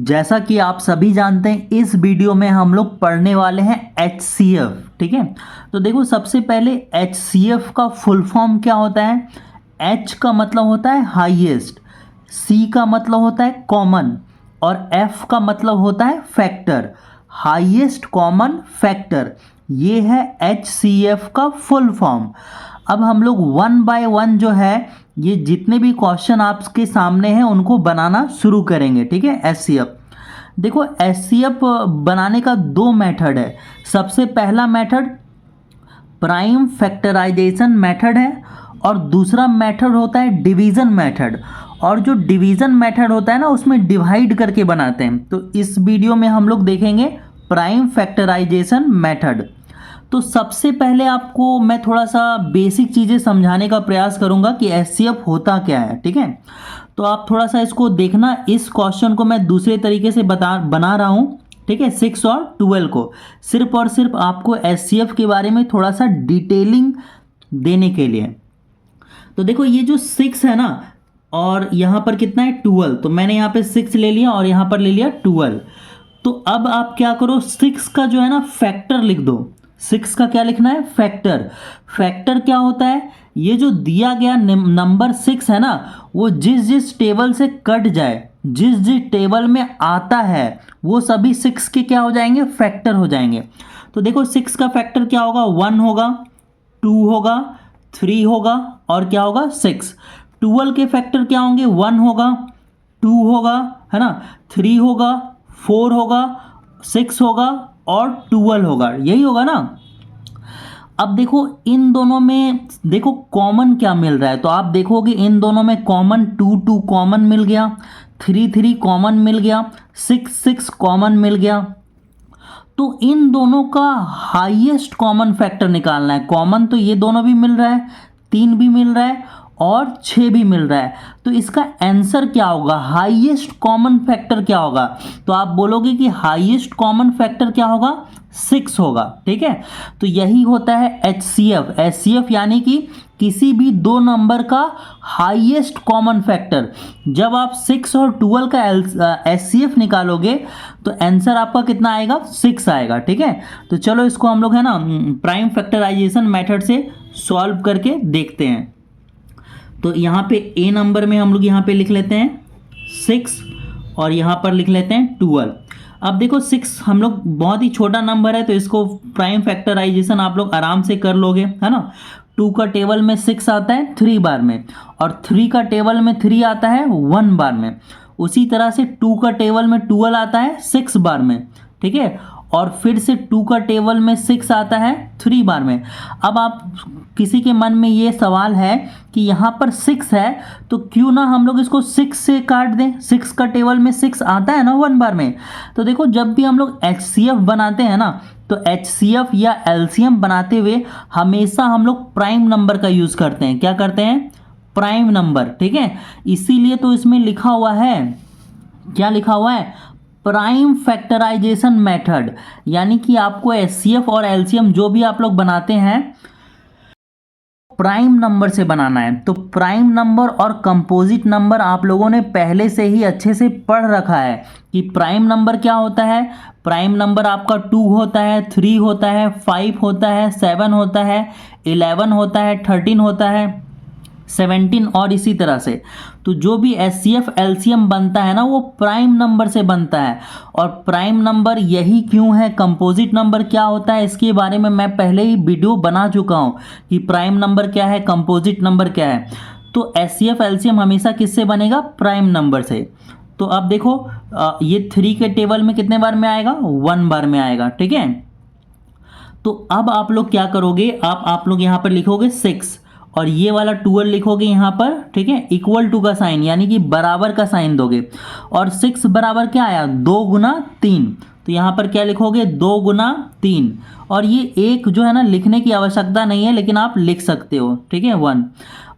जैसा कि आप सभी जानते हैं, इस वीडियो में हम लोग पढ़ने वाले हैं HCF। ठीक है, तो देखो सबसे पहले HCF का फुल फॉर्म क्या होता है। H का मतलब होता है हाईएस्ट, C का मतलब होता है कॉमन और F का मतलब होता है फैक्टर, हाईएस्ट कॉमन फैक्टर। ये है HCF का फुल फॉर्म। अब हम लोग वन बाय वन जो है ये जितने भी क्वेश्चन आपके सामने हैं उनको बनाना शुरू करेंगे। ठीक है, एचसीएफ देखो, एचसीएफ बनाने का दो मेथड है। सबसे पहला मेथड प्राइम फैक्टराइजेशन मेथड है और दूसरा मेथड होता है डिवीज़न मेथड। और जो डिवीज़न मेथड होता है ना, उसमें डिवाइड करके बनाते हैं। तो इस वीडियो में हम लोग देखेंगे प्राइम फैक्टराइजेशन मेथड। तो सबसे पहले आपको मैं थोड़ा सा बेसिक चीज़ें समझाने का प्रयास करूंगा कि एचसीएफ होता क्या है। ठीक है, तो आप थोड़ा सा इसको देखना। इस क्वेश्चन को मैं दूसरे तरीके से बना रहा हूँ। ठीक है, 6 और 12 को सिर्फ और सिर्फ आपको एचसीएफ के बारे में थोड़ा सा डिटेलिंग देने के लिए। तो देखो ये जो 6 है ना, और यहाँ पर कितना है 12, तो मैंने यहाँ पे 6 ले लिया और यहाँ पर ले लिया 12। तो अब आप क्या करो, 6 का जो है ना फैक्टर लिख दो। 6 का क्या लिखना है, फैक्टर। फैक्टर क्या होता है, ये जो दिया गया नंबर 6 है ना, वो जिस जिस टेबल से कट जाए, जिस जिस टेबल में आता है, वो सभी 6 के क्या हो जाएंगे, फैक्टर हो जाएंगे। तो देखो 6 का फैक्टर क्या होगा, 1 होगा, 2 होगा, 3 होगा और क्या होगा 6। 12 के फैक्टर क्या होंगे, 1 होगा, 2 होगा, है ना, 3 होगा, 4 होगा, 6 होगा और 12 होगा, यही होगा ना। अब देखो इन दोनों में देखो कॉमन क्या मिल रहा है, तो आप देखोगे इन दोनों में कॉमन 2 2 कॉमन मिल गया, 3 3 कॉमन मिल गया, 6 6 कॉमन मिल गया। तो इन दोनों का हाईएस्ट कॉमन फैक्टर निकालना है। कॉमन तो ये दोनों भी मिल रहा है, 3 भी मिल रहा है और 6 भी मिल रहा है। तो इसका आंसर क्या होगा, हाईएस्ट कॉमन फैक्टर क्या होगा। तो आप बोलोगे कि हाईएस्ट कॉमन फैक्टर क्या होगा, 6 होगा। ठीक है, तो यही होता है एचसीएफ। एचसीएफ यानी कि किसी भी दो नंबर का हाईएस्ट कॉमन फैक्टर। जब आप 6 और 12 का एचसीएफ निकालोगे तो आंसर आपका कितना आएगा, 6 आएगा। ठीक है, तो चलो इसको हम लोग है ना प्राइम फैक्टराइजेशन मेथड से सॉल्व करके देखते हैं। तो यहाँ पे ए नंबर में हम लोग यहाँ पे लिख लेते हैं 6 और यहाँ पर लिख लेते हैं 12। अब देखो 6 हम लोग बहुत ही छोटा नंबर है, तो इसको प्राइम फैक्टराइजेशन आप लोग आराम से कर लोगे, है ना। 2 का टेबल में 6 आता है 3 बार में, और 3 का टेबल में 3 आता है 1 बार में। उसी तरह से 2 का टेबल में 12 आता है 6 बार में। ठीक है, और फिर से 2 का टेबल में 6 आता है 3 बार में। अब आप किसी के मन में ये सवाल है कि यहाँ पर 6 है, तो क्यों ना हम लोग इसको 6 से काट दें। 6 का टेबल में 6 आता है ना 1 बार में। तो देखो जब भी हम लोग एचसीएफ बनाते हैं ना, तो एचसीएफ या एलसीएम बनाते हुए हमेशा हम लोग प्राइम नंबर का यूज़ करते हैं। क्या करते हैं, प्राइम नंबर। ठीक है, इसीलिए तो इसमें लिखा हुआ है, क्या लिखा हुआ है, प्राइम फैक्टराइजेशन मेथड। यानी कि आपको एचसीएफ और एलसीएम जो भी आप लोग बनाते हैं प्राइम नंबर से बनाना है। तो प्राइम नंबर और कंपोजिट नंबर आप लोगों ने पहले से ही अच्छे से पढ़ रखा है कि प्राइम नंबर क्या होता है। प्राइम नंबर आपका 2 होता है, 3 होता है, 5 होता है, 7 होता है, 11 होता है, 13 होता है, 17 और इसी तरह से। तो जो भी एचसीएफ एलसीएम बनता है ना, वो प्राइम नंबर से बनता है। और प्राइम नंबर यही क्यों है, कंपोजिट नंबर क्या होता है, इसके बारे में मैं पहले ही वीडियो बना चुका हूँ कि प्राइम नंबर क्या है, कंपोजिट नंबर क्या है। तो एचसीएफ एलसीएम हमेशा किससे बनेगा, प्राइम नंबर से। तो अब देखो ये 3 के टेबल में कितने बार में आएगा, 1 बार में आएगा। ठीक है, तो अब आप लोग क्या करोगे, आप लोग यहाँ पर लिखोगे 6 और ये वाला 12 लिखोगे यहाँ पर। ठीक है, इक्वल टू का साइन यानी कि बराबर का साइन दोगे। और 6 बराबर क्या आया, 2 गुना 3। तो यहाँ पर क्या लिखोगे, 2 गुना 3। और ये एक जो है ना लिखने की आवश्यकता नहीं है, लेकिन आप लिख सकते हो। ठीक है, 1।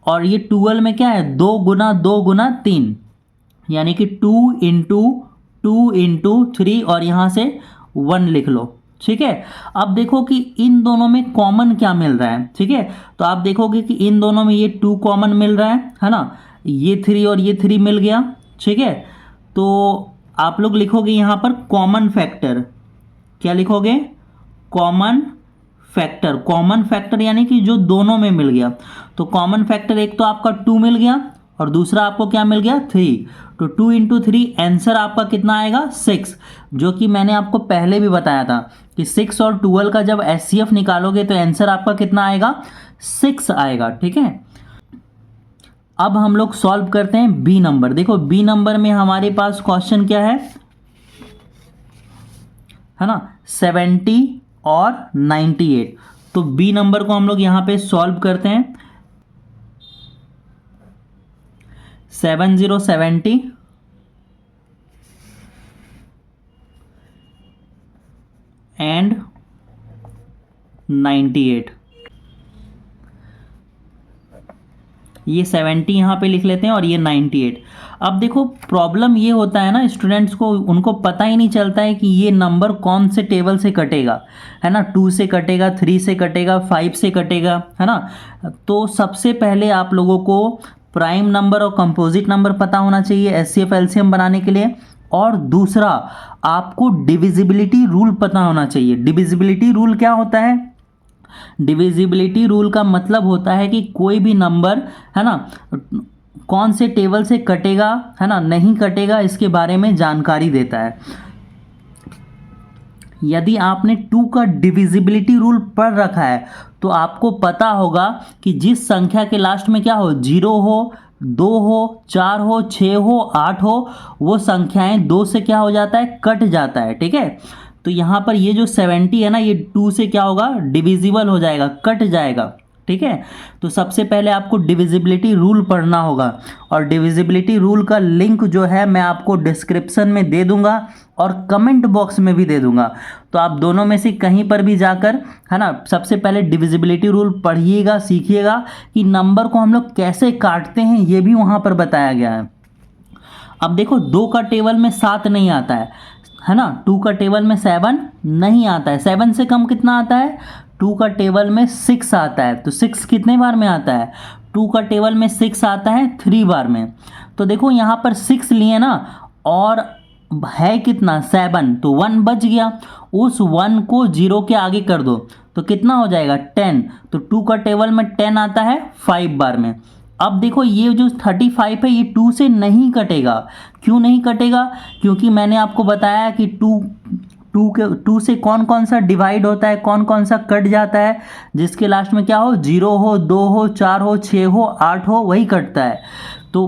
और ये 12 में क्या है, 2 गुना 3 यानी कि 2 इंटू 2 इंटू 3 और यहाँ से 1 लिख लो। ठीक है, अब देखो कि इन दोनों में कॉमन क्या मिल रहा है। ठीक है, तो आप देखोगे कि इन दोनों में ये 2 कॉमन मिल रहा है ना, ये 3 और ये 3 मिल गया। ठीक है, तो आप लोग लिखोगे यहाँ पर कॉमन फैक्टर। क्या लिखोगे? Common factor. कॉमन फैक्टर यानी कि जो दोनों में मिल गया। तो कॉमन फैक्टर एक तो आपका 2 मिल गया और दूसरा आपको क्या मिल गया? 3। तो 2 इंटू 3 आंसर आपका कितना आएगा? 6, जो कि मैंने आपको पहले भी बताया था कि 6 और 12 का जब एचसीएफ निकालोगे तो आंसर आपका कितना आएगा? 6 आएगा। ठीक है, अब हम लोग सॉल्व करते हैं बी नंबर। देखो बी नंबर में हमारे पास क्वेश्चन क्या है ना, 70 और 98। तो बी नंबर को हम लोग यहां पे सॉल्व करते हैं। 7070 एंड 98। ये 70 यहाँ पे लिख लेते हैं और ये 98। अब देखो प्रॉब्लम ये होता है ना स्टूडेंट्स को, उनको पता ही नहीं चलता है कि ये नंबर कौन से टेबल से कटेगा, है ना। 2 से कटेगा, 3 से कटेगा, 5 से कटेगा, है ना। तो सबसे पहले आप लोगों को प्राइम नंबर और कंपोजिट नंबर पता होना चाहिए एचसीएफ एलसीएम बनाने के लिए। और दूसरा आपको डिविजिबिलिटी रूल पता होना चाहिए। डिविजिबिलिटी रूल क्या होता है? डिविजिबिलिटी रूल का मतलब होता है कि कोई भी नंबर, है ना, कौन से टेबल से कटेगा, है ना, नहीं कटेगा, इसके बारे में जानकारी देता है। यदि आपने 2 का डिविजिबिलिटी रूल पढ़ रखा है तो आपको पता होगा कि जिस संख्या के लास्ट में क्या हो, 0 हो, 2 हो, 4 हो, 6 हो, 8 हो, वो संख्याएं 2 से क्या हो जाता है? कट जाता है। ठीक है, तो यहाँ पर ये जो 70 है ना, ये 2 से क्या होगा? डिविजिबल हो जाएगा, कट जाएगा। ठीक है, तो सबसे पहले आपको डिविजिबिलिटी रूल पढ़ना होगा और डिविजिबिलिटी रूल का लिंक जो है मैं आपको डिस्क्रिप्शन में दे दूंगा और कमेंट बॉक्स में भी दे दूंगा। तो आप दोनों में से कहीं पर भी जाकर, है ना, सबसे पहले डिविजिबिलिटी रूल पढ़िएगा, सीखिएगा कि नंबर को हम लोग कैसे काटते हैं, ये भी वहाँ पर बताया गया है। अब देखो 2 का टेबल में 7 नहीं आता है ना। 2 का टेबल में 7 नहीं आता है। 7 से कम कितना आता है? 2 का टेबल में 6 आता है। तो 6 कितने बार में आता है? 2 का टेबल में 6 आता है 3 बार में। तो देखो यहाँ पर 6 लिए ना और है कितना? 7, तो 1 बच गया। उस 1 को 0 के आगे कर दो तो कितना हो जाएगा? 10। तो 2 का टेबल में 10 आता है 5 बार में। अब देखो ये जो 35 है ये 2 से नहीं कटेगा। क्यों नहीं कटेगा? क्योंकि मैंने आपको बताया कि 2 से कौन कौन सा डिवाइड होता है, कौन कौन सा कट जाता है, जिसके लास्ट में क्या हो? 0 हो, 2 हो, 4 हो, 6 हो, 8 हो, वही कटता है। तो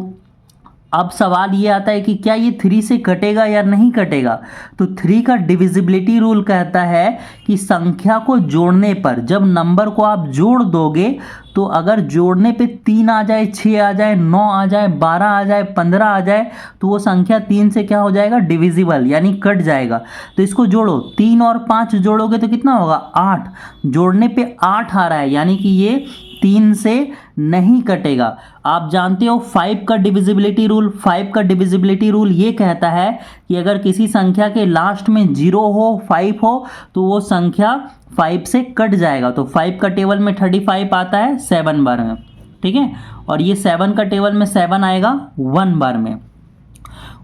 अब सवाल ये आता है कि क्या ये 3 से कटेगा या नहीं कटेगा? तो 3 का डिविजिबिलिटी रूल कहता है कि संख्या को जोड़ने पर, जब नंबर को आप जोड़ दोगे तो अगर जोड़ने पे 3 आ जाए, 6 आ जाए, 9 आ जाए, 12 आ जाए, 15 आ जाए, तो वो संख्या 3 से क्या हो जाएगा? डिविजिबल, यानी कट जाएगा। तो इसको जोड़ो, 3 और 5 जोड़ोगे तो कितना होगा? 8। जोड़ने पे 8 आ रहा है, यानी कि ये 3 से नहीं कटेगा। आप जानते हो 5 का डिविजिबिलिटी रूल। 5 का डिविजिबिलिटी रूल ये कहता है कि अगर किसी संख्या के लास्ट में 0 हो, 5 हो, तो वो संख्या 5 से कट जाएगा। तो 5 का टेबल में 35 आता है 7 बार में। ठीक है, और ये 7 का टेबल में 7 आएगा 1 बार में।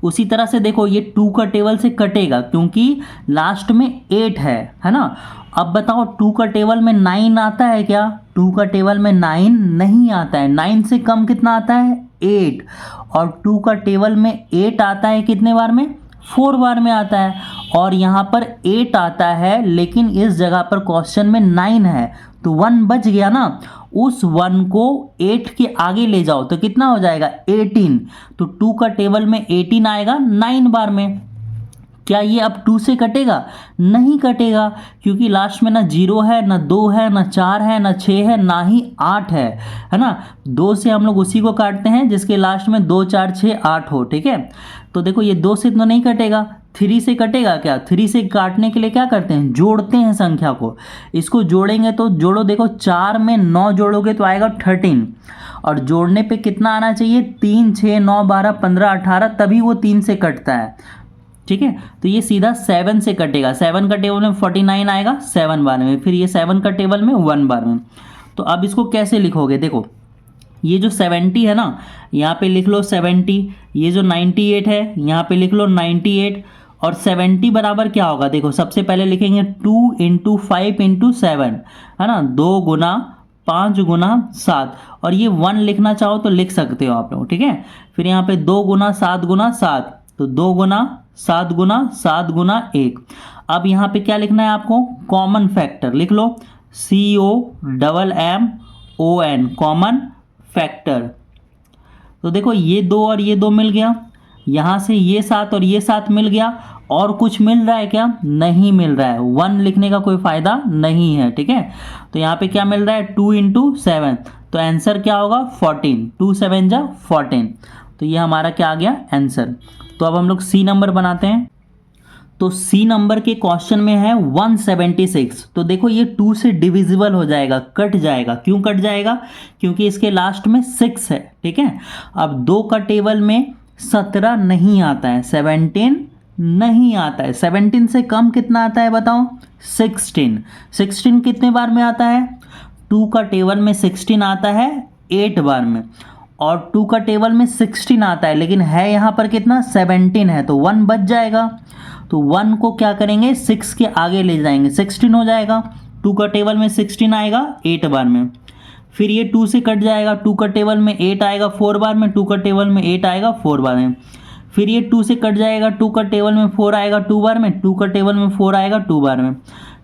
उसी तरह से देखो ये 2 का टेबल से कटेगा क्योंकि लास्ट में 8 है ना। अब बताओ 2 का टेबल में 9 आता है क्या? 2 का टेबल में 9 नहीं आता है। 9 से कम कितना आता है? 8। और 2 का टेबल में 8 आता है कितने बार में? 4 बार में आता है। और यहाँ पर 8 आता है लेकिन इस जगह पर क्वेश्चन में 9 है, तो 1 बच गया ना। उस 1 को 8 के आगे ले जाओ तो कितना हो जाएगा? 18। तो 2 का टेबल में 18 आएगा 9 बार में। क्या ये अब 2 से कटेगा? नहीं कटेगा, क्योंकि लास्ट में ना 0 है, ना 2 है, ना 4 है, ना 6 है, ना ही 8 है ना। 2 से हम लोग उसी को काटते हैं जिसके लास्ट में 2, 4, 6, 8 हो। ठीक है, तो देखो ये 2 से तो नहीं कटेगा। 3 से कटेगा क्या? 3 से काटने के लिए क्या करते हैं? जोड़ते हैं संख्या को। इसको जोड़ेंगे तो जोड़ो, देखो 4 में 9 जोड़ोगे तो आएगा 13। और जोड़ने पे कितना आना चाहिए? 3, 6, 9, 12, 15, 18, तभी वो 3 से कटता है। ठीक है, तो ये सीधा 7 से कटेगा। 7 का टेबल में 49 आएगा 7 बार में, फिर ये 7 का टेबल में 1 बार में। तो अब इसको कैसे लिखोगे? देखो ये जो 70 है ना, यहाँ पे लिख लो 70, ये जो 98 है यहाँ पे लिख लो 98, और 70 बराबर क्या होगा, देखो सबसे पहले लिखेंगे 2 इंटू 5 इंटू 7, है ना, 2 गुना 5 गुना 7, और ये 1 लिखना चाहो तो लिख सकते हो आप लोग, ठीक है। फिर यहाँ पे 2 गुना 7 गुना 7, तो 2 गुना 7 गुना 7 गुना 1। अब यहाँ पे क्या लिखना है आपको, कॉमन फैक्टर लिख लो, COMMON, कॉमन फैक्टर। तो देखो ये 2 और ये 2 मिल गया, यहाँ से ये 7 और ये 7 मिल गया, और कुछ मिल रहा है क्या, नहीं मिल रहा है, 1 लिखने का कोई फ़ायदा नहीं है, ठीक है। तो यहाँ पे क्या मिल रहा है, 2 इंटू 7, तो आंसर क्या होगा 14, 2 7 जा 14, तो ये हमारा क्या आ गया आंसर। तो अब हम लोग सी नंबर बनाते हैं। तो सी नंबर के क्वेश्चन में है 176, तो देखो ये 2 से डिविजिबल हो जाएगा, कट जाएगा। क्यों कट जाएगा, क्योंकि इसके लास्ट में 6 है, ठीक है। अब 2 का टेबल में 17 नहीं आता है, 17 नहीं आता है, 17 से कम कितना आता है बताओ, 16। 16 कितने बार में आता है, 2 का टेबल में 16 आता है 8 बार में, और 2 का टेबल में 16 आता है, लेकिन है यहाँ पर कितना 17 है, तो 1 बच जाएगा। तो 1 को क्या करेंगे 6 के आगे ले जाएंगे, 16 हो जाएगा। 2 का टेबल में 16 आएगा 8 बार में, फिर ये 2 से कट जाएगा, 2 का टेबल में 8 आएगा 4 बार में, 2 का टेबल में 8 आएगा 4 बार में, फिर ये 2 से कट जाएगा, 2 का टेबल में 4 आएगा 2 बार में, 2 का टेबल में 4 आएगा 2 बार में,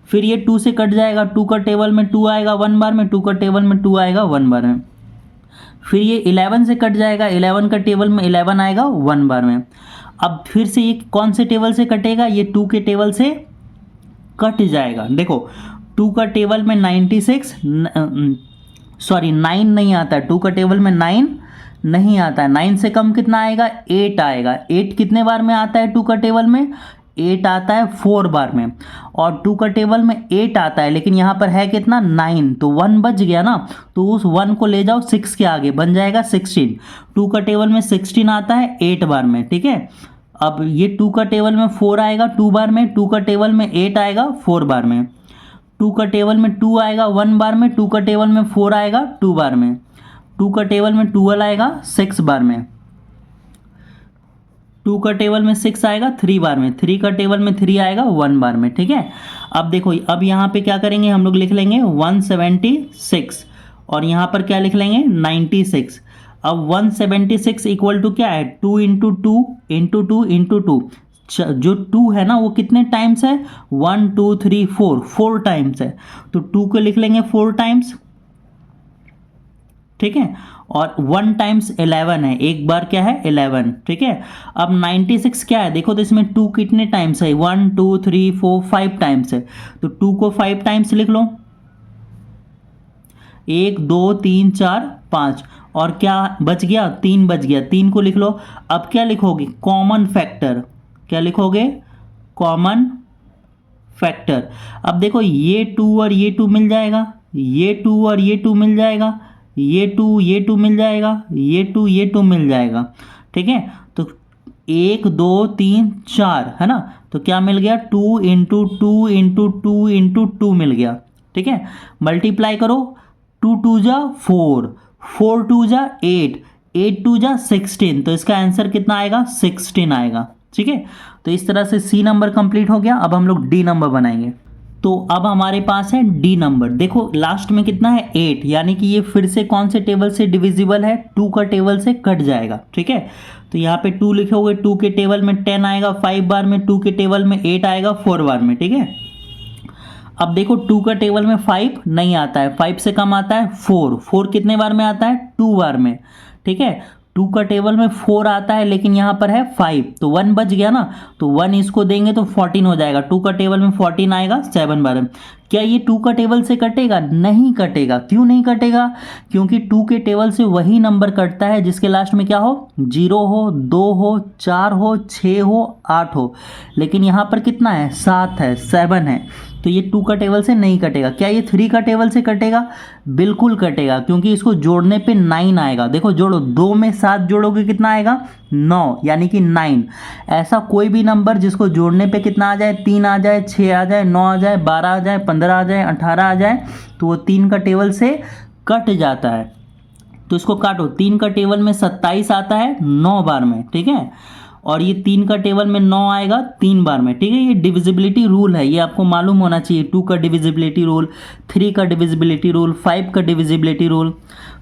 फिर ये 2 से कट जाएगा, 2 का टेबल में 2 आएगा 1 बार में, 2 का टेबल में 2 आएगा 1 बार में, फिर ये 11 से कट जाएगा, 11 का टेबल में 11 आएगा 1 बार में। अब फिर से ये कौन से टेबल से कटेगा, ये 2 के टेबल से कट जाएगा। देखो 2 का टेबल में 96, सॉरी 9 नहीं आता है, 2 का टेबल में 9 नहीं आता है, 9 से कम कितना आएगा 8 आएगा। 8 कितने बार में आता है 2 का टेबल में, 8 आता है 4 बार में, और 2 का टेबल में 8 आता है, लेकिन यहाँ पर है कितना 9, तो 1 बच गया ना, तो उस 1 को ले जाओ 6 के आगे, बन जाएगा 16। 2 का टेबल में 16 आता है 8 बार में, ठीक है। अब ये 2 का टेबल में 4 आएगा 2 बार में, 2 का टेबल में 8 आएगा 4 बार में, 2 का टेबल में 2 आएगा 1 बार में, 2 का टेबल में 4 आएगा 2 बार में, 2 का टेबल में 12 आएगा 6 बार में, 2 का टेबल में 6 आएगा 3 बार में, 3 का टेबल में 3 आएगा 1 बार में, ठीक है। अब देखो अब यहाँ पे क्या करेंगे, हम लोग लिख लेंगे 176, और यहाँ पर क्या लिख लेंगे 96। अब 176 इक्वल टू क्या है, 2 इंटू 2 इंटू 2 इंटू 2, जो 2 है ना वो कितने टाइम्स है, 1 2 3 4 टाइम्स है, तो 2 को लिख लेंगे 4 टाइम्स, ठीक है। और 1 टाइम्स 11 है, एक बार क्या है 11, ठीक है। अब 96 क्या है, देखो तो इसमें 2 कितने टाइम्स है, 1 2 3 4 5 टाइम्स है, तो 2 को 5 टाइम्स लिख लो, 1 2 3 4 5, और क्या बच गया 3 बच गया, 3 को लिख लो। अब क्या लिखोगे, कॉमन फैक्टर, क्या लिखोगे कॉमन फैक्टर। अब देखो ये 2 और ये 2 मिल जाएगा, ये 2 और ये 2 मिल जाएगा, ये 2 मिल जाएगा, ये 2 मिल जाएगा, ठीक है। तो 1 2 3 4 है ना, तो क्या मिल गया 2 इंटू 2 इंटू 2 इंटू 2 मिल गया, ठीक है। मल्टीप्लाई करो, 2 2 जा 4, 4 2 जा 8, 8 2 जा 16, तो इसका आंसर कितना आएगा 16 आएगा, ठीक है। तो इस तरह से सी नंबर कंप्लीट हो गया। अब हम लोग डी नंबर बनाएंगे। तो अब हमारे पास है डी नंबर, देखो लास्ट में कितना है 8, यानी कि ये फिर से कौन से टेबल से डिविजिबल है, 2 का टेबल से कट जाएगा, ठीक है। तो यहाँ पे 2 लिखोगे, 2 के टेबल में 10 आएगा 5 बार में, 2 के टेबल में 8 आएगा 4 बार में, ठीक है। अब देखो 2 का टेबल में 5 नहीं आता है, 5 से कम आता है 4 कितने बार में आता है 2 बार में, ठीक है। 2 का टेबल में 4 आता है, लेकिन यहाँ पर है 5, तो 1 बच गया ना, तो 1 इसको देंगे तो 14 हो जाएगा। 2 का टेबल में 14 आएगा 7 बार में। क्या ये 2 का टेबल से कटेगा, नहीं कटेगा। क्यों नहीं कटेगा, क्योंकि 2 के टेबल से वही नंबर कटता है जिसके लास्ट में क्या हो, 0 हो, 2 हो, 4 हो, 6 हो, 8 हो, लेकिन यहाँ पर कितना है 7 है, 7 है, तो ये 2 का टेबल से नहीं कटेगा। क्या ये 3 का टेबल से कटेगा, बिल्कुल कटेगा, क्योंकि इसको जोड़ने पे 9 आएगा। देखो जोड़ो, 2 में 7 जोड़ोगे कितना आएगा 9, यानी कि 9। ऐसा कोई भी नंबर जिसको जोड़ने पे कितना आ जाए, 3 आ जाए, 6 आ जाए, 9 आ जाए, 12 आ जाए, 15 आ जाए, 18 आ जाए, तो वो 3 का टेबल से कट जाता है, तो इसको काटो, 3 का टेबल में 27 आता है 9 बार में, ठीक है, और ये 3 का टेबल में 9 आएगा 3 बार में, ठीक है। ये डिविजिबिलिटी रूल है, ये आपको मालूम होना चाहिए। 2 का डिविजिबिलिटी रूल, 3 का डिविजिबिलिटी रूल, 5 का डिविजिबिलिटी रूल।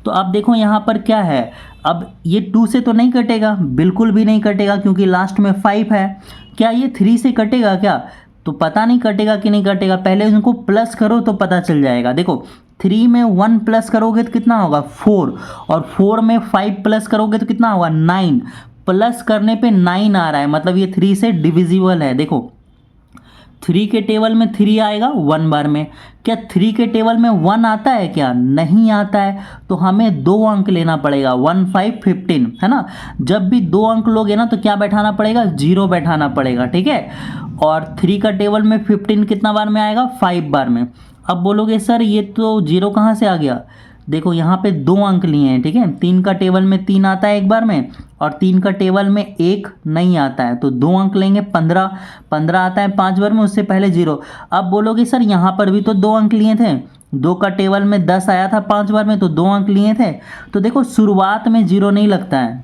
तो आप देखो यहाँ पर क्या है, अब ये 2 से तो नहीं कटेगा, बिल्कुल भी नहीं कटेगा, क्योंकि लास्ट में 5 है। क्या ये 3 से कटेगा क्या? तो पता नहीं कटेगा कि नहीं कटेगा, पहले इनको प्लस करो तो पता चल जाएगा। देखो 3 में 1 प्लस करोगे तो कितना होगा 4, और 4 में 5 प्लस करोगे तो कितना होगा 9, प्लस करने पे 9 आ रहा है, मतलब ये 3 से डिविजिबल है। देखो 3 के टेबल में 3 आएगा 1 बार में। क्या 3 के टेबल में 1 आता है क्या? नहीं आता है। तो हमें 2 अंक लेना पड़ेगा, 1 5 15, है ना। जब भी 2 अंक लोगे ना तो क्या बैठाना पड़ेगा? 0 बैठाना पड़ेगा, ठीक है। और 3 का टेबल में 15 कितना बार में आएगा? 5 बार में। अब बोलोगे सर ये तो 0 कहाँ से आ गया? देखो यहाँ पे 2 अंक लिए हैं, ठीक है। 3 का टेबल में 3 आता है एक बार में, और 3 का टेबल में 1 नहीं आता है, तो 2 अंक लेंगे। 15 15 आता है 5 बार में, उससे पहले 0। अब बोलोगे सर यहाँ पर भी तो 2 अंक लिए थे, 2 का टेबल में 10 आया था 5 बार में, तो 2 अंक लिए थे। तो देखो शुरुआत में 0 नहीं लगता है,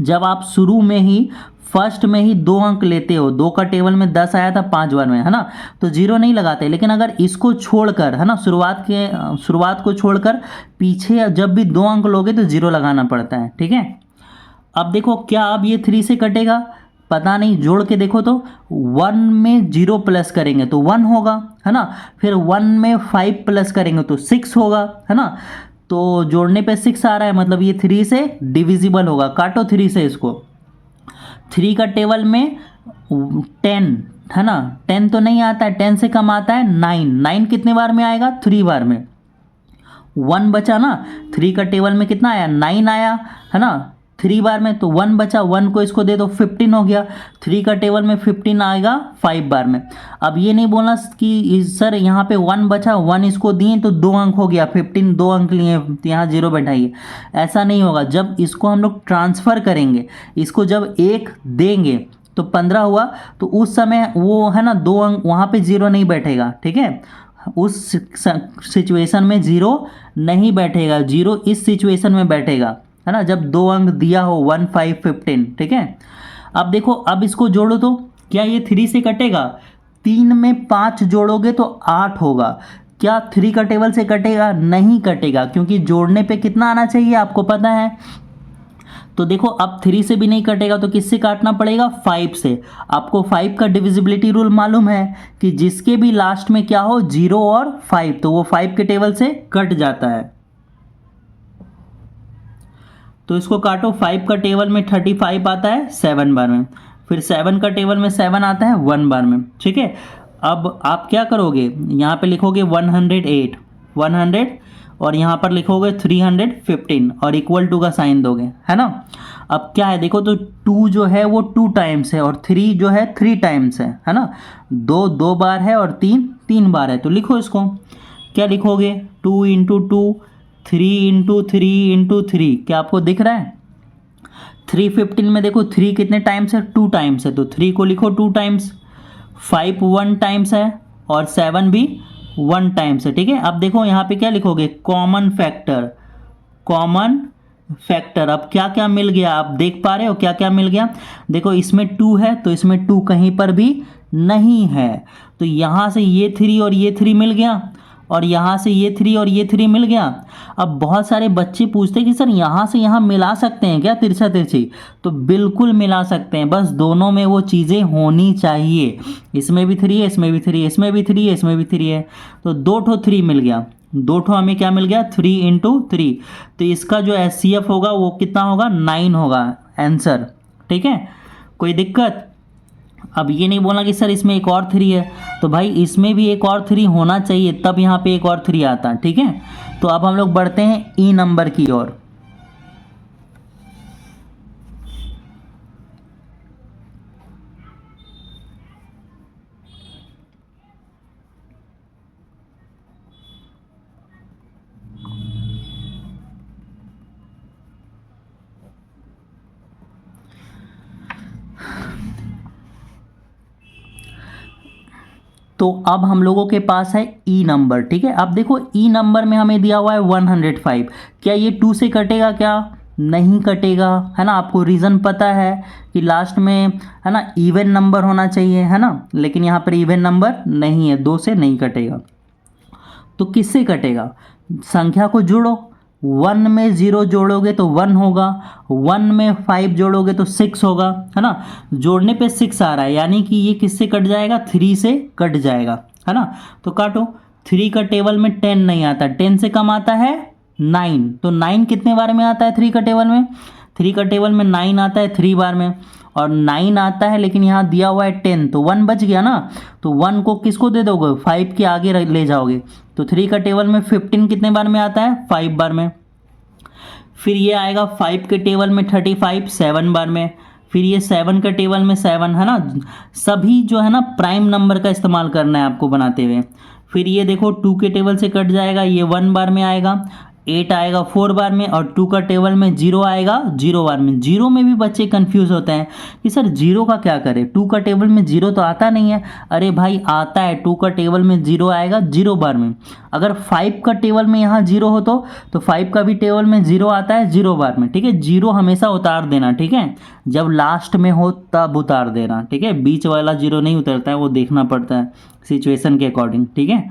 जब आप शुरू में ही फर्स्ट में ही 2 अंक लेते हो। 2 का टेबल में 10 आया था 5 बार में, है ना, तो 0 नहीं लगाते। लेकिन अगर इसको छोड़कर, है ना, शुरुआत को छोड़कर पीछे जब भी 2 अंक लोगे तो 0 लगाना पड़ता है, ठीक है। अब देखो क्या अब ये 3 से कटेगा? पता नहीं, जोड़ के देखो तो 1 में 0 प्लस करेंगे तो 1 होगा, है ना। फिर 1 में 5 प्लस करेंगे तो 6 होगा, है ना। तो जोड़ने पे 6 आ रहा है, मतलब ये 3 से डिविजिबल होगा। काटो 3 से इसको। 3 का टेबल में 10, है ना, 10 तो नहीं आता है, 10 से कम आता है 9। 9 कितने बार में आएगा? 3 बार में। 1 बचा ना, 3 का टेबल में कितना आया? 9 आया, है ना, 3 बार में, तो 1 बचा, 1 को इसको दे दो, 15 हो गया। 3 का टेबल में 15 आएगा 5 बार में। अब ये नहीं बोलना कि सर यहाँ पे 1 बचा, 1 इसको दिए तो 2 अंक हो गया, 15 2 अंक लिए तो यहाँ 0 बैठाइए, ऐसा नहीं होगा। जब इसको हम लोग ट्रांसफ़र करेंगे, इसको जब 1 देंगे तो 15 हुआ, तो उस समय वो, है ना, 2 अंक वहाँ पे 0 नहीं बैठेगा, ठीक है। उस सिचुएशन में 0 नहीं बैठेगा, 0 इस सिचुएशन में बैठेगा, है ना, जब 2 अंक दिया हो 1 5 15, ठीक है। अब देखो, अब इसको जोड़ो तो क्या ये 3 से कटेगा? 3 में 5 जोड़ोगे तो 8 होगा। क्या 3 का टेबल से कटेगा? नहीं कटेगा, क्योंकि जोड़ने पे कितना आना चाहिए आपको पता है। तो देखो अब 3 से भी नहीं कटेगा, तो किससे काटना पड़ेगा? 5 से। आपको 5 का डिविजिबिलिटी रूल मालूम है कि जिसके भी लास्ट में क्या हो 0 और 5, तो वो 5 के टेबल से कट जाता है। तो इसको काटो। 5 का टेबल में 35 आता है 7 बार में, फिर 7 का टेबल में 7 आता है 1 बार में, ठीक है। अब आप क्या करोगे, यहाँ पे लिखोगे 108 100, और यहाँ पर लिखोगे 315 और इक्वल टू का साइन दोगे, है ना। अब क्या है देखो, तो 2 जो है वो 2 टाइम्स है, और 3 जो है 3 टाइम्स है ना। 2 2 बार है और 3 3 बार है। तो लिखो इसको, क्या लिखोगे? 2 इंटू 2, 3 इंटू 3 इंटू 3। क्या आपको दिख रहा है? 315 में देखो 3 कितने टाइम्स है? 2 टाइम्स है, तो 3 को लिखो 2 टाइम्स। 5 1 टाइम्स है, और 7 भी 1 टाइम्स है, ठीक है। अब देखो यहाँ पे क्या लिखोगे? Common factor, common factor. अब क्या क्या मिल गया, आप देख पा रहे हो क्या क्या मिल गया? देखो इसमें 2 है, तो इसमें 2 कहीं पर भी नहीं है, तो यहाँ से ये 3 और ये 3 मिल गया, और यहाँ से ये 3 और ये 3 मिल गया। अब बहुत सारे बच्चे पूछते हैं कि सर यहाँ से यहाँ मिला सकते हैं क्या तिरछा तिरछी? तो बिल्कुल मिला सकते हैं, बस दोनों में वो चीज़ें होनी चाहिए। इसमें भी 3 है, इसमें भी 3 है, इसमें भी 3 है, इसमें भी 3 है, तो 2 ठो 3 मिल गया। 2 ठो हमें क्या मिल गया? 3 इंटू 3। तो इसका जो HCF होगा वो कितना होगा? 9 होगा आंसर, ठीक है। कोई दिक्कत? अब ये नहीं बोलना कि सर इसमें एक और 3 है, तो भाई इसमें भी एक और 3 होना चाहिए, तब यहाँ पे एक और 3 आता, ठीक है। तो अब हम लोग बढ़ते हैं ई नंबर की ओर। तो अब हम लोगों के पास है ई नंबर, ठीक है। अब देखो ई नंबर में हमें दिया हुआ है 105, क्या ये 2 से कटेगा? क्या नहीं कटेगा, है ना। आपको रीज़न पता है कि लास्ट में, है ना, इवन नंबर होना चाहिए, है ना, लेकिन यहाँ पर इवन नंबर नहीं है, 2 से नहीं कटेगा। तो किससे कटेगा? संख्या को जोड़ो, 1 में 0 जोड़ोगे तो 1 होगा, 1 में 5 जोड़ोगे तो 6 होगा, है ना। जोड़ने पे 6 आ रहा है, यानी कि ये किससे कट जाएगा? 3 से कट जाएगा, है ना। तो काटो, 3 का टेबल में 10 नहीं आता, 10 से कम आता है 9। तो 9 कितने बार में आता है 3 का टेबल में? 3 का टेबल में 9 आता है 3 बार में, और 9 आता है, लेकिन यहाँ दिया हुआ है 10, तो 1 बच गया ना। तो 1 को किसको दे दोगे? 5 के आगे ले जाओगे। तो 3 का टेबल में 15 कितने बार में आता है? 5 बार में। फिर ये आएगा 5 के टेबल में 35, 7 बार में। फिर ये 7 का टेबल में 7, है ना। सभी जो है ना प्राइम नंबर का इस्तेमाल करना है आपको बनाते हुए। फिर ये देखो 2 के टेबल से कट जाएगा, ये 1 बार में आएगा, 8 आएगा 4 बार में, और 2 का टेबल में 0 आएगा 0 बार में। 0 में भी बच्चे कंफ्यूज होते हैं कि सर 0 का क्या करें, 2 का टेबल में 0 तो आता नहीं है। अरे भाई आता है, 2 का टेबल में 0 आएगा 0 बार में। अगर 5 का टेबल में यहाँ 0 हो तो 5 का भी टेबल में 0 आता है 0 बार में, ठीक है। 0 हमेशा उतार देना, ठीक है, जब लास्ट में हो तब उतार देना, ठीक है। बीच वाला 0 नहीं उतरता है, वो देखना पड़ता है सिचुएशन के अकॉर्डिंग, ठीक है।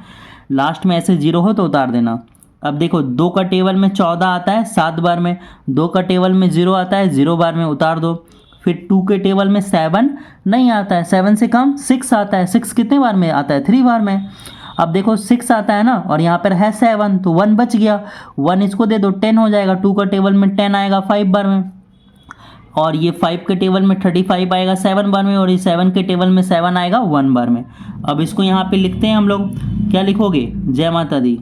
लास्ट में ऐसे 0 हो तो उतार देना। अब देखो 2 का टेबल में 14 आता है 7 बार में, 2 का टेबल में 0 आता है 0 बार में, उतार दो। फिर 2 के टेबल में 7 नहीं आता है, 7 से कम 6 आता है, 6 कितने बार में आता है? 3 बार में। अब देखो 6 आता है ना, और यहाँ पर है 7, तो 1 बच गया, 1 इसको दे दो, 10 हो जाएगा। 2 का टेबल में 10 आएगा 5 बार में, और ये 5 के टेबल में 35 आएगा 7 बार में, और ये 7 के टेबल में 7 आएगा 1 बार में। अब इसको यहाँ पे लिखते हैं हम लोग, क्या लिखोगे? जय माता दी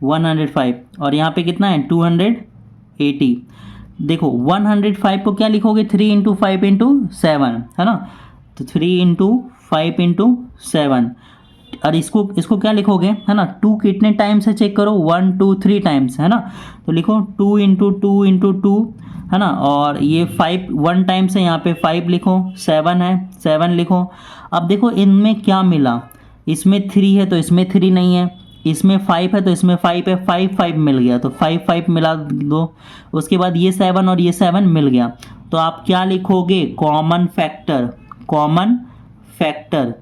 105, और यहाँ पे कितना है 280। देखो 105 को क्या लिखोगे? 3 इंटू 5 इंटू 7, है ना। तो 3 इंटू 5 इंटू 7, और इसको क्या लिखोगे, है ना। 2 कितने टाइम्स है चेक करो, 1 2 3 टाइम्स, है ना। तो लिखो 2 इंटू 2 इंटू 2, है ना। और ये 5 1 टाइम्स है, यहाँ पे 5 लिखो, 7 है 7 लिखो। अब देखो इनमें क्या मिला, इसमें 3 है तो इसमें 3 नहीं है, इसमें 5 है तो इसमें 5 है, 5 5 मिल गया, तो 5 5 मिला दो। उसके बाद ये 7 और ये 7 मिल गया, तो आप क्या लिखोगे? Common factor, common factor.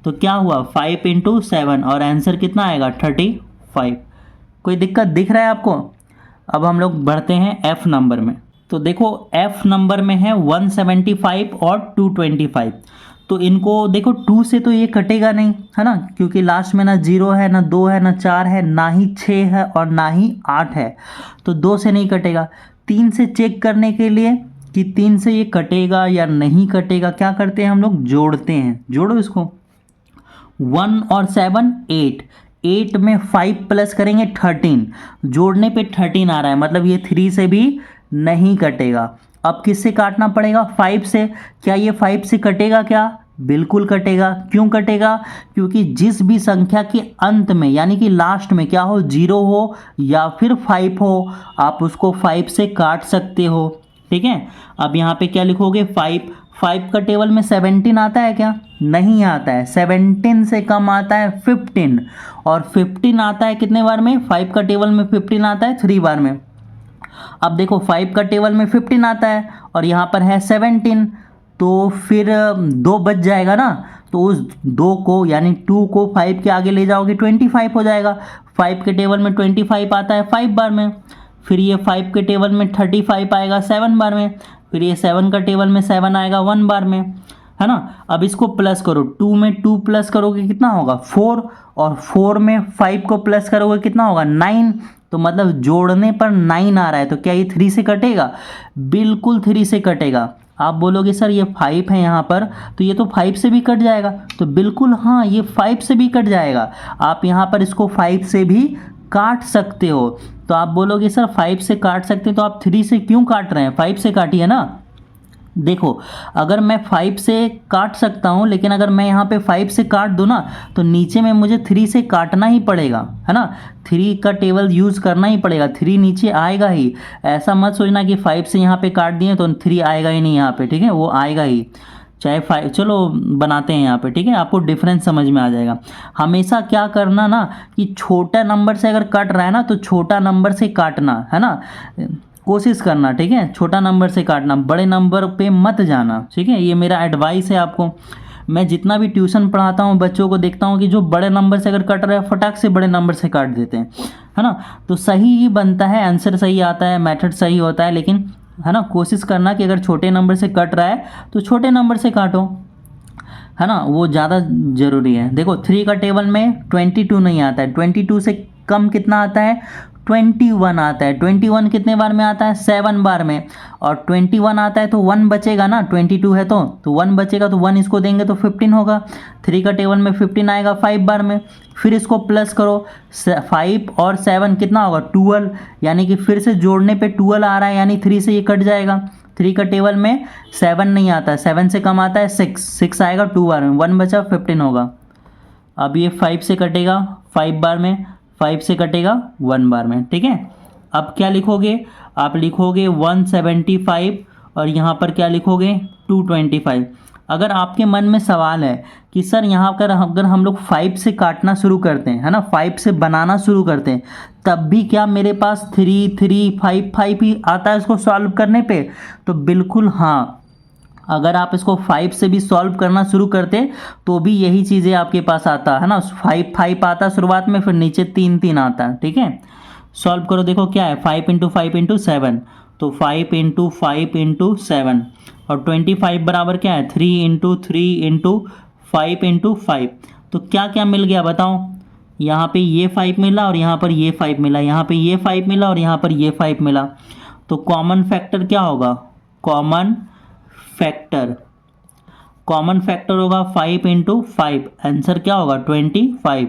तो क्या हुआ 5 इंटू 7, और आंसर कितना आएगा 35। कोई दिक्कत दिख रहा है आपको? अब हम लोग बढ़ते हैं एफ नंबर में। तो देखो एफ नंबर में है 175 और 225। तो इनको देखो 2 से तो ये कटेगा नहीं, है ना, क्योंकि लास्ट में ना 0 है, ना 2 है, ना 4 है, ना ही 6 है, और ना ही 8 है, तो 2 से नहीं कटेगा। 3 से चेक करने के लिए कि 3 से ये कटेगा या नहीं कटेगा, क्या करते हैं हम लोग? जोड़ते हैं। जोड़ो इसको, 1 और 7 8, 8 में 5 प्लस करेंगे 13, जोड़ने पे 13 आ रहा है, मतलब ये 3 से भी नहीं कटेगा। अब किससे काटना पड़ेगा? 5 से। क्या ये 5 से कटेगा? क्या बिल्कुल कटेगा। क्यों कटेगा? क्योंकि जिस भी संख्या के अंत में, यानी कि लास्ट में क्या हो, 0 हो या फिर 5 हो, आप उसको 5 से काट सकते हो, ठीक है। अब यहाँ पे क्या लिखोगे? 5 का टेबल में 17 आता है क्या? नहीं आता है। 17 से कम आता है 15, और 15 आता है कितने बार में? 5 का टेबल में 15 आता है 3 बार में। अब देखो 5 का टेबल में 15 आता है और यहाँ पर है 17, तो फिर 2 बच जाएगा ना, तो उस 2 को यानी 2 को 5 के आगे ले जाओगे 25 हो जाएगा। 5 के टेबल में 25 आता है 5 बार में, फिर ये 5 के टेबल में 35 आएगा 7 बार में, फिर ये 7 का टेबल में 7 आएगा 1 बार में, है ना। अब इसको प्लस करो, 2 में 2 प्लस करोगे कितना होगा? 4, और 4 में 5 को प्लस करोगे कितना होगा? 9। तो मतलब जोड़ने पर 9 आ रहा है, तो क्या ये 3 से कटेगा? बिल्कुल 3 से कटेगा। आप बोलोगे सर ये 5 है यहाँ पर, तो ये तो 5 से भी कट जाएगा, तो बिल्कुल हाँ, ये 5 से भी कट जाएगा। आप यहाँ पर इसको 5 से भी काट सकते हो। तो आप बोलोगे सर 5 से काट सकते हैं, तो आप 3 से क्यों काट रहे हैं? 5 से काटिए ना। देखो अगर मैं 5 से काट सकता हूँ, लेकिन अगर मैं यहाँ पे 5 से काट दूँ ना, तो नीचे में मुझे 3 से काटना ही पड़ेगा, है ना। 3 का टेबल यूज़ करना ही पड़ेगा, 3 नीचे आएगा ही। ऐसा मत सोचना कि 5 से यहाँ पे काट दिए तो 3 आएगा ही नहीं यहाँ पे, ठीक है, वो आएगा ही। चाहे 5, चलो बनाते हैं यहाँ पे, ठीक है, आपको डिफरेंस समझ में आ जाएगा। हमेशा क्या करना ना कि छोटा नंबर से अगर कट रहा है ना तो छोटा नंबर से काटना है ना, कोशिश करना, ठीक है, छोटा नंबर से काटना, बड़े नंबर पे मत जाना, ठीक है, ये मेरा एडवाइस है आपको। मैं जितना भी ट्यूशन पढ़ाता हूँ बच्चों को देखता हूँ कि जो बड़े नंबर से अगर कट रहा है फटाक से बड़े नंबर से काट देते हैं, है ना, तो सही ही बनता है, आंसर सही आता है, मेथड सही होता है, लेकिन है ना कोशिश करना कि अगर छोटे नंबर से कट रहा है तो छोटे नंबर से काटो, है ना, वो ज़्यादा ज़रूरी है। देखो 3 का टेबल में 22 नहीं आता है, 22 से कम कितना आता है, 21 आता है। 21 कितने बार में आता है, 7 बार में, और 21 आता है तो 1 बचेगा ना, 22 है तो 1 बचेगा, तो 1 इसको देंगे तो 15 होगा। 3 का टेबल में 15 आएगा 5 बार में, फिर इसको प्लस करो, 5 और 7 कितना होगा, 12, यानी कि फिर से जोड़ने पे 12 आ रहा है, यानी 3 से ये कट जाएगा। 3 का टेबल में 7 नहीं आता है, 7 से कम आता है 6 आएगा 2 बार में, 1 बचा 15 होगा। अब ये 5 से कटेगा 5 बार में, 5 से कटेगा 1 बार में, ठीक है। अब क्या लिखोगे, आप लिखोगे 175 और यहाँ पर क्या लिखोगे 225। अगर आपके मन में सवाल है कि सर यहाँ पर अगर हम लोग 5 से काटना शुरू करते हैं, है ना, 5 से बनाना शुरू करते हैं, तब भी क्या मेरे पास 3 3 5 5 ही आता है इसको सॉल्व करने पे, तो बिल्कुल हाँ, अगर आप इसको 5 से भी सॉल्व करना शुरू करते तो भी यही चीज़ें आपके पास आता है ना, 5 5 आता शुरुआत में, फिर नीचे 3 3 आता है, ठीक है। सॉल्व करो, देखो क्या है 5 × 5 × 7, तो 5 × 5 × 7, और 25 बराबर क्या है 3 × 3 × 5 × 5। तो क्या क्या मिल गया बताओ, यहाँ पे ये 5 मिला और यहाँ पर ये 5 मिला, यहाँ पे ये 5 मिला और यहाँ पर ये 5 मिला, तो कॉमन फैक्टर क्या होगा, कॉमन फैक्टर होगा 5 × 5, आंसर क्या होगा 25।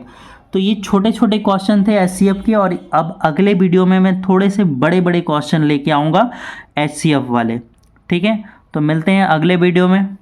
तो ये छोटे छोटे क्वेश्चन थे एचसीएफ के, और अब अगले वीडियो में मैं थोड़े से बड़े बड़े क्वेश्चन लेके आऊँगा एचसीएफ वाले, ठीक है। तो मिलते हैं अगले वीडियो में।